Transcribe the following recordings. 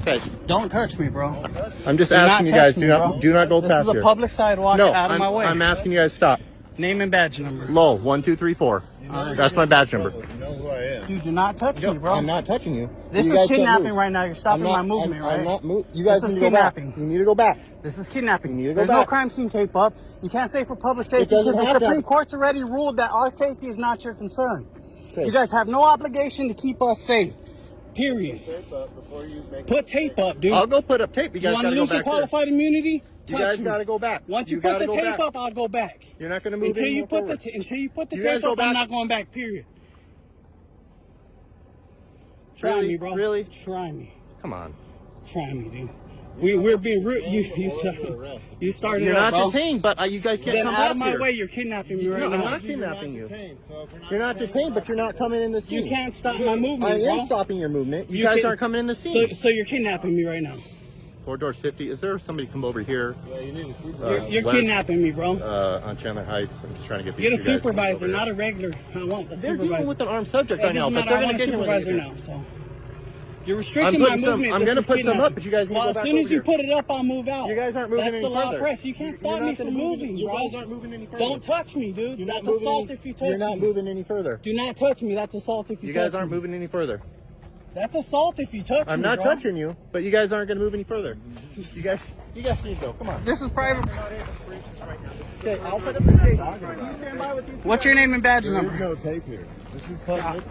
Okay. Don't touch me, bro. I'm just asking you guys, do not go past here. This is a public sidewalk. No, out of my way. I'm asking you guys stop. Name and badge number. Lowell, 1234. That's my badge number. You know who I am. You do not touch me, bro. I'm not touching you. This is kidnapping right now. You're stopping my movement, right? I'm not moving. You guys This is need to go back. kidnapping. You need to go back. This is kidnapping. You need to go There's back. no crime scene tape up. You can't say for public safety doesn't because the have to. Supreme Court's already ruled that our safety is not your concern. Okay. You guys have no obligation to keep us safe. Period. Put tape up, dude. I'll go put up tape. You guys want got to to go lose your back there. qualified immunity? You guys got to go back. Once you put the tape up, I'll go back. You're not going to move until you put forward. until you put the You guys tape go up. back. I'm not going back. Period. Try Really? me, bro. Really? Try me. Come on. Try me, dude. We're being rude. You started. You're it not up, bro. detained, but you guys can't Then come out of past my here. way. You're kidnapping me right No, now. I'm not kidnapping you. You're not detained, but you're not coming in the scene. You can't stop my movement, I bro. am stopping your movement. You guys aren't coming in the scene. So you're kidnapping me right now. 4 doors 50. Is there somebody come over here? Yeah, you need a supervisor. You're West, kidnapping me, bro. on Chandler Heights. I'm just trying to get these Get a two guys to come supervisor, over not here. a regular. I want a They're supervisor. dealing with an armed subject It right now, doesn't but matter. they're I going want to a get him supervisor when now. So you're restricting I'm my movement. I'm This going to is put some kidnapping. up, but you guys need to Well, go as back soon as over you here. put it up, I'll move out. You guys aren't moving That's any the law further. of press. You can't stop You're me not from gonna move- moving, You bro. guys aren't moving any further. Don't touch me, dude. You're That's not moving assault any- if you touch You're not me. moving any further. Do not touch me. That's assault if you touch me. You guys aren't moving any further. That's assault if you touch me. I'm not bro. touching you, but you guys aren't going to move any further. You guys need to go. Come on. This is private. Okay, I'll put up the tape. Can you stand by with these? What's your name and badge There is number? no tape here. This is public.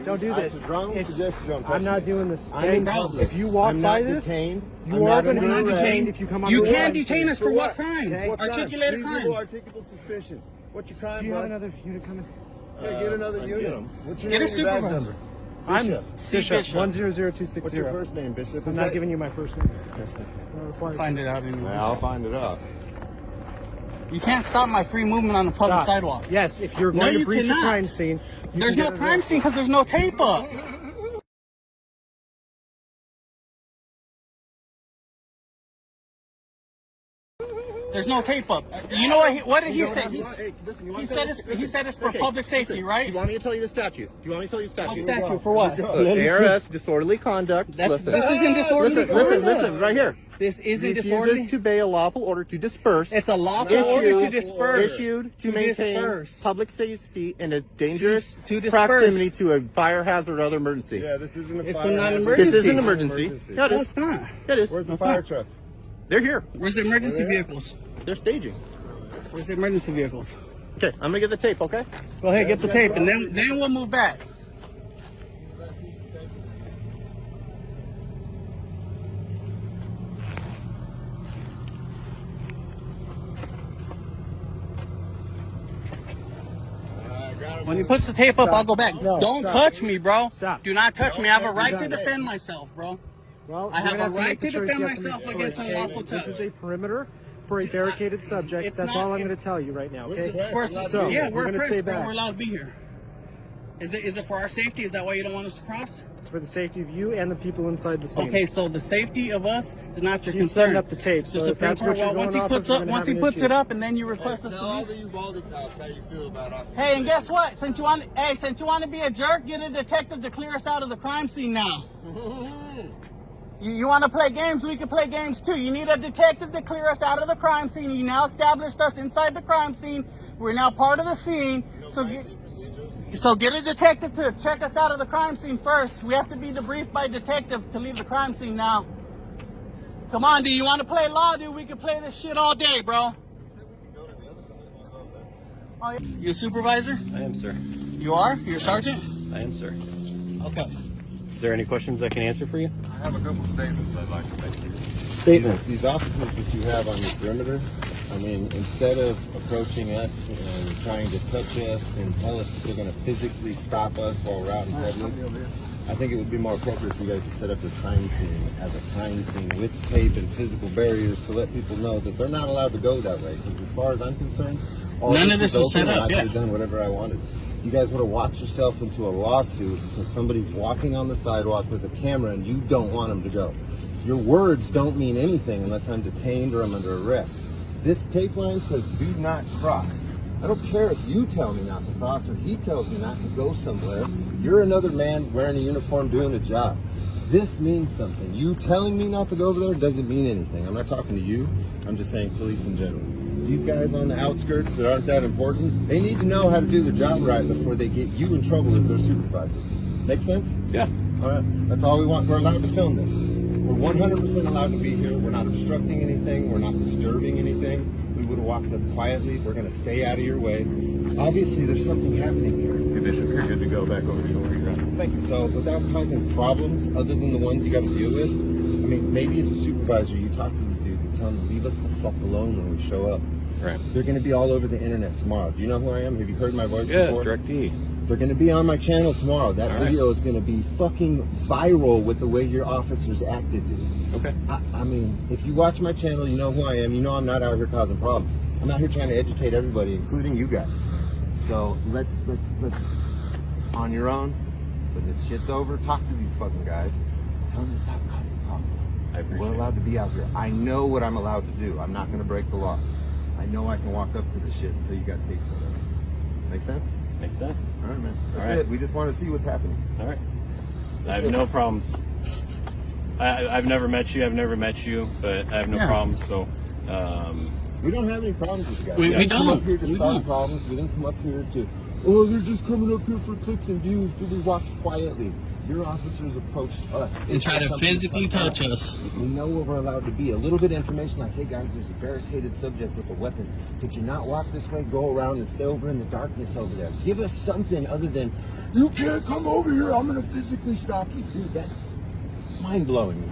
Don't do this. I strongly suggest you don't touch I'm not me. doing this. I am Bro, public. If you walk I'm by not this, detained. you I'm are not going to under be arrest. detained if you come on You the can't road. detain us for what crime? Okay. What crime? Articulate a Reasonable crime. articulable suspicion. What's your crime, Do you have bud? another unit coming? Yeah, get another unit. What's your Get name a and your badge supervisor. number? I'm Bishop. C. Bishop Bishop. 100260. What's your first name, Bishop? I'm Is not that- giving you my first name. Find it out anyway. Yeah, I'll find it out. You can't stop my free movement on the public Stop. sidewalk. Yes, if you're No, going you to breach a cannot. crime scene, you There's can no get crime arrested. scene because there's no tape up. There's no tape up. You know what did he say? Hey, listen, you want He to said tell it's me- he said it's for Okay, public safety, listen, right? Do you want me to tell you the statute? Do you want me to tell you the What statute? statute for what? ARS, disorderly conduct. This Listen. isn't disorderly. Listen, right here. This isn't disorderly. Refuses to obey a lawful order to disperse. It's a lawful order to disperse. Issued to To maintain disperse. public safety in a dangerous To disperse. proximity to a fire hazard or other emergency. Yeah, this isn't a It's fire a hazard. non-emergency. This is an emergency. Yeah, it No, is. it's not. Yeah, it is. Where's the That's fire not- trucks? They're here. Where's the emergency vehicles? They're staging. Where's the emergency vehicles? Okay, I'm gonna get the tape. Okay. Go ahead, get the tape, and then we'll move back. When he puts the tape up, I'll go back. No, Don't stop. touch me, bro. Stop. Do not touch me. I have a right to Stop. defend myself, bro. Well, I you're have gonna a to right make the to choice defend you have to myself make. against Okay, unlawful This touch. is a perimeter for a barricaded subject. It's That's not- all I'm going to tell you right now. Okay. So, yeah, we're we're gonna oppressed, stay bro. back. We're allowed to be here. Is it for our safety? Is that why you don't want us to cross? It's for the safety of you and the people inside the scene. Okay, so the safety of us is not your He's concern. setting up the tape, so The if Supreme that's Court, what you're well, once he going off puts of, up, you're gonna once he have an puts issue. it up, and then you request us Tell to all leave. the Uvalde cops how you feel about us. Hey, and guess what? Since you want to be a jerk, get a detective to clear us out of the crime scene now. You want to play games? We can play games too. You need a detective to clear us out of the crime scene. You now established us inside the crime scene. We're now part of the scene. So get a detective to check us out of the crime scene first. We have to be debriefed by detective to leave the crime scene now. Come on, dude. You want to play law, dude? We can play this shit all day, bro. Oh, yeah. You a supervisor? I am, sir. You are? You're a sergeant? I am, sir. Okay. Is there any questions I can answer for you? I have a couple statements I'd like to make to you. Statements. These officers that you have on your perimeter, I mean, instead of approaching us and trying to touch us and tell us that they're going to physically stop us while we're out in public, I think it would be more appropriate for you guys to set up your crime scene as a crime scene with tape and physical barriers to let people know that they're not allowed to go that way. Because as far as I'm concerned, None of this was set open and up, I could yeah. have done whatever I wanted. You guys would have walked yourself into a lawsuit because somebody's walking on the sidewalk with a camera and you don't want them to go. Your words don't mean anything unless I'm detained or I'm under arrest. This tape line says do not cross. I don't care if you tell me not to cross or he tells me not to go somewhere. You're another man wearing a uniform doing a job. This means something. You telling me not to go over there doesn't mean anything. I'm not talking to you. I'm just saying police in general. These guys on the outskirts that aren't that important, they need to know how to do their job right before they get you in trouble as their supervisor. Make sense? Yeah. All right. That's all we want. We're allowed to film this. We're 100% allowed to be here. We're not obstructing anything. We're not disturbing anything. We would have walked up quietly. We're going to stay out of your way. Obviously, there's something happening here. Condition, you're good to go back over to your ground. Thank you. So, without causing problems other than the ones you got to deal with, I mean, maybe as a supervisor, you talk to these dudes and tell them to leave us the fuck alone when we show up. Right. They're going to be all over the internet tomorrow. Do you know who I am? Have you heard my voice Yes, before? DirectD. They're going to be on my channel tomorrow. That All right. video is going to be fucking viral with the way your officers acted, dude. Okay. I mean, if you watch my channel, you know who I am. You know I'm not out here causing problems. I'm out here trying to educate everybody, including you guys. So let's on your own. When this shit's over, talk to these fucking guys. Tell them to stop causing problems. I appreciate We're allowed to be out here. I know what I'm allowed to do. I'm not going to break the law. I know I can walk up to this shit until you got takes on it. Make sense? Makes sense. All right, man. That's All right. it. We just want to see what's happening. All right. I have it. no problems. I've never met you. But I have no Yeah. problems. So, We don't have any problems with you guys. We didn't come don't. up here to We start don't. problems. We didn't come up here to, oh, they're just coming up here for clicks and views. Do they walk quietly? Your officers approached us. And try to Something physically like touch that. us. We know where we're allowed to be. A little bit of information like, hey guys, there's a barricaded subject with a weapon. Could you not walk this way, go around and stay over in the darkness over there? Give us something other than, you can't come over here, I'm going to physically stop you. Dude, that mind-blowing.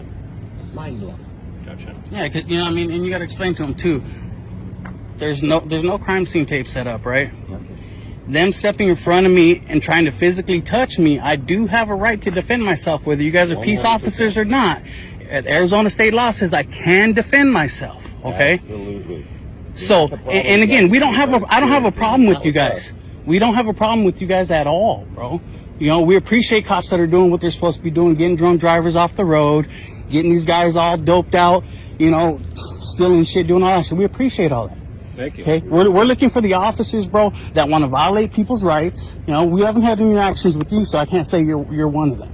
Mind-blowing. gotcha. Yeah, 'cause, you know, I mean, and you got to explain to them too. There's no crime scene tape set up, right? Okay. Them stepping in front of me and trying to physically touch me, I do have a right to defend myself, whether you guys are peace 100%. officers or not. Arizona state law says I can defend myself. Okay. Absolutely. So, That's a problem. and again, we don't have a. I don't have a problem with Not you with guys. us. We don't have a problem with you guys at all, bro. You know, we appreciate cops that are doing what they're supposed to be doing, getting drunk drivers off the road, getting these guys all doped out, you know, stealing shit, doing all that. So we appreciate all that. Thank you. Okay, we're looking for the officers, bro, that want to violate people's rights. You know, we haven't had any interactions with you, so I can't say you're one of them.